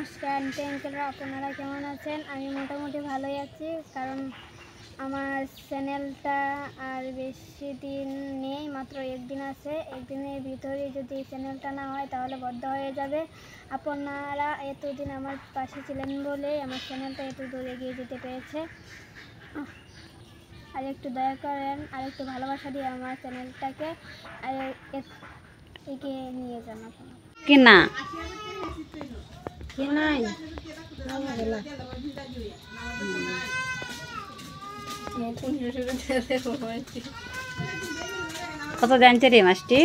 নমস্কার আন্টি আঙ্কেলরা, আপনারা কেমন আছেন? আমি মোটামুটি ভালোই আছি, কারণ আমার চ্যানেলটা আর বেশি দিন নেই, মাত্র একদিন আছে। একদিনের ভিতরে যদি চ্যানেলটা না হয় তাহলে বন্ধ হয়ে যাবে। আপনারা এতদিন আমার পাশে ছিলেন বলেই আমার চ্যানেলটা এত দূর এগিয়ে যেতে পেরেছে। আর একটু দয়া করেন, আর একটু ভালোবাসা দিয়ে আমার চ্যানেলটাকে এগিয়ে নিয়ে যান আপনারা। কিনা নাই কত জানছে রে মাছটি?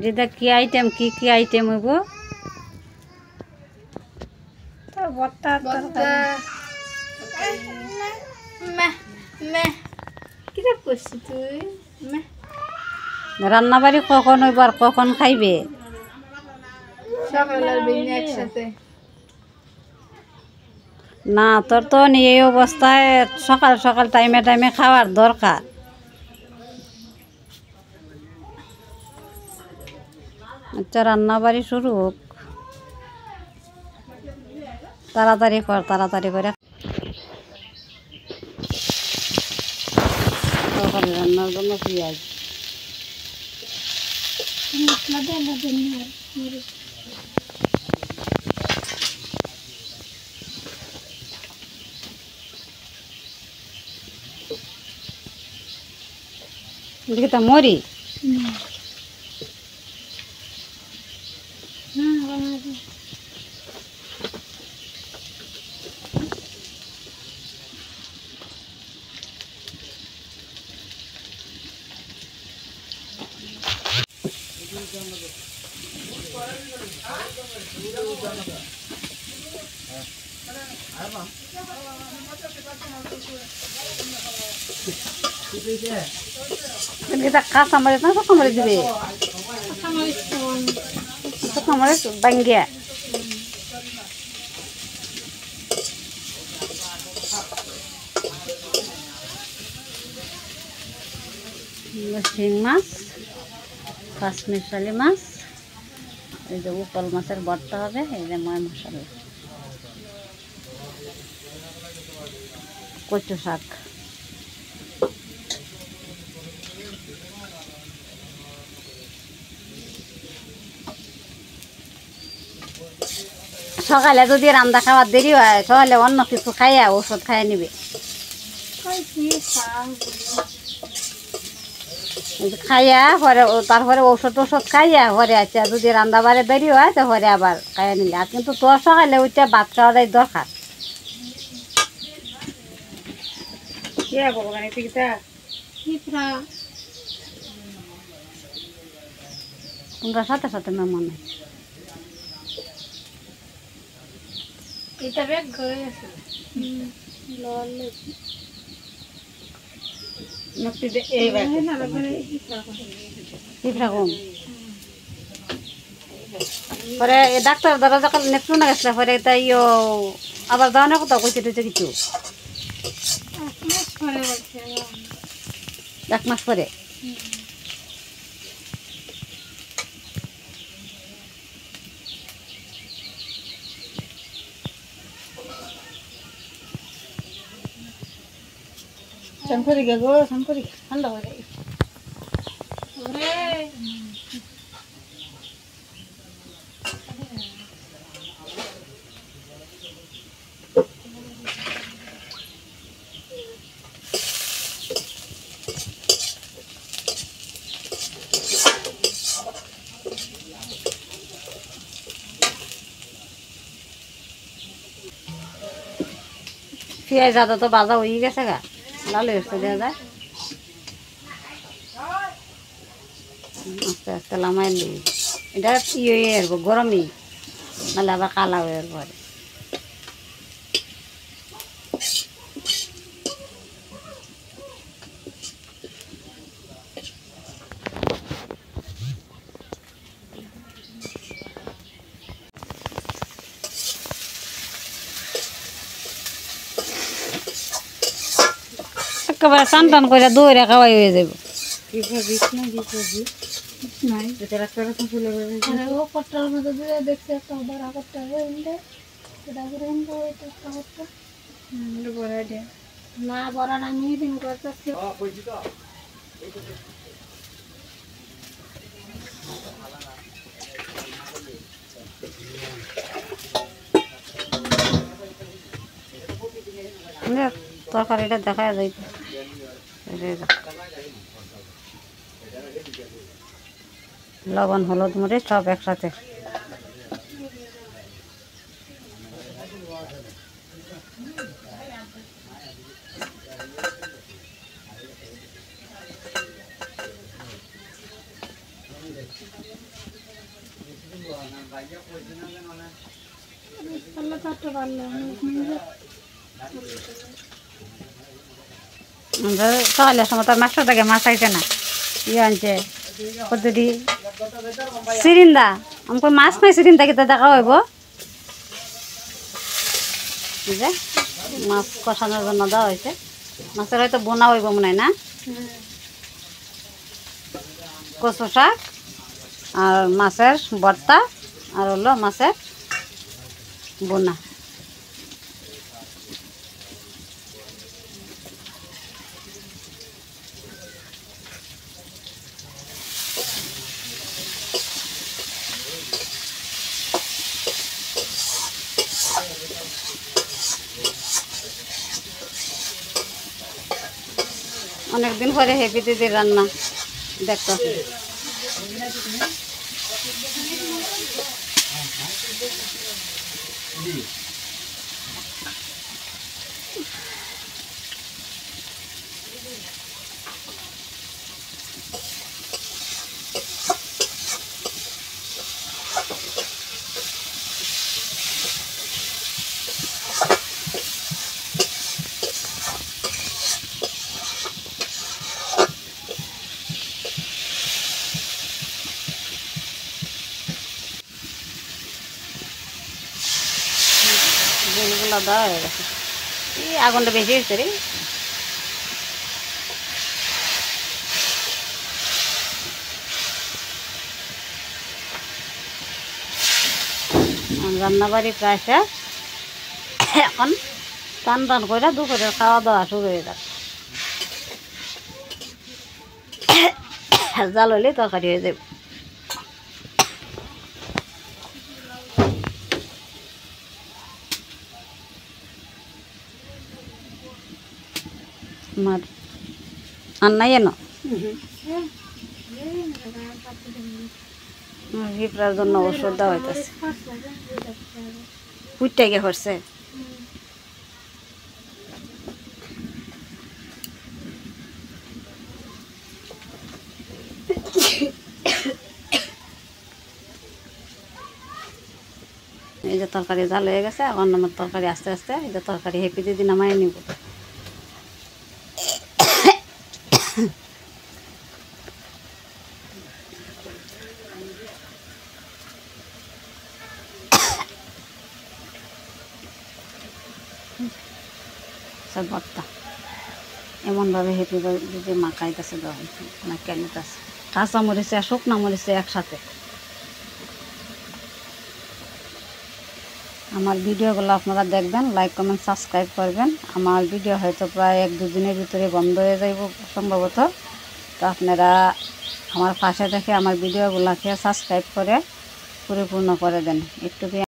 যেটা কি আইটেম, কি আইটেম হইব? রান্না বাড়ি কখন হইব আর কখন খাইবে? না, তোর তো এই অবস্থায় সকাল সকাল টাইমে টাইমে খাওয়ার দরকার। আচ্ছা, রান্না বাড়ি শুরু হোক, তাড়াতাড়ি কর, তাড়াতাড়ি করে তরকারি রান্নার জন্য পেঁয়াজ দেখি মরি। কাঁচা মরিচ না শুকনো মরিচ দিবে? শুকনো মরিচ বাঙ্গিয়া শিং মাছ, কাঁচমিশালি মাছ, এই যে উপল মাছের ভর্তা হবে, এই যে ময় মশলা, কচু শাক, সকালে যদি রান্না খাওয়ার দেরি হয় তাহলে অন্য কিছু খাইয়া ওষুধ খাইয়া নিবে। খাইয়া পরে তারপরে ওষুধ খাইয়া পরে আছে, যদি রান্না বাড়ে দেরি হয় তাহলে আবার খাইয়া নিলে। আর কিন্তু তোর সকালে ওইটা ভাত খাওয়াটাই দরকার। তোমরা সাথে সাথে মেহমান পরে ডাক্তার দ্বারা যখন নেক্সট না গেছিল পরে তাই আবার যাওয়ার কথা কইছে টুইছে কিছু 1 মাস পরে। শঙ্করি গো, শঙ্করি ঠান্ডা হয়ে যায়। পেঁয়াজ আদা তো বাজা হয়ে গেছে গা, লাল হয়েছে দেওয়া যায়। আস্তে আস্তে লামাই দিই, এটা হয়ে আসবো গরমই, নাহলে আবার কালা হয়ে পরে। একেবারে টান টান করে দৌড়ে খাওয়াই হয়ে যাব। নাই তেরা তেরা তো ফুলে মানে ও কট্টার মধ্যে দিয়ে দেখছে একটা বড় কট্টা এনে এটা করে এনে এটা একটা কট্টা বড় আইডিয়া না বড় না মিডিয়াম করতেছে তরকারিটা দেখা যায় লবণ হলুদ মরিচ সব একসাথে সকালের সময় তো মাছটা থেকে মাছ আইছে না ইয়ে আনছে পদ্ধতি সিরিন্দা আমাকে মাছ নাই সিরিন্দা কিন্তু দেখা হইব যে মাছ কষানোর জন্য দেওয়া হয়েছে মাছের হয়তো বোনা হইব মনে হয় না কচু শাক আর মাছের ভর্তা আর হলো মাছের বোনা অনেকদিন পরে হেপি দিদির রান্না দেখতে যেগুলো দেওয়া হয়ে গেছে এই আগুনটা বেশি হয়েছে রে রান্নাবাড়ি প্রায় শেষ এখন টান টান করে দুপুরের খাওয়া দাওয়া শুরু হয়ে যাবে জাল হলে তরকারি হয়ে যাবে আমার আর নাই এনো হিপড়ার জন্য ওষুধ দেওয়া হইতেছে পুইটা গিয়ে হচ্ছে এই যে তরকারি জাল হয়ে গেছে এখন আমার তরকারি আস্তে আস্তে এই যে তরকারি হেপি দিদি নামাই নিব ভর্তা এমনভাবে হেঁটে যে মাখাইতেছে মাখিয়ে নিতেছে কাঁচা মরিচে আর শুকনা মরিচে একসাথে আমার ভিডিওগুলো আপনারা দেখবেন লাইক কমেন্ট সাবস্ক্রাইব করবেন আমার ভিডিও হয়তো প্রায় 1-2 দিনের ভিতরে বন্ধ হয়ে যাইব সম্ভবত তো আপনারা আমার পাশে থেকে আমার ভিডিওগুলোকে সাবস্ক্রাইব করে পরিপূর্ণ করে দেন একটু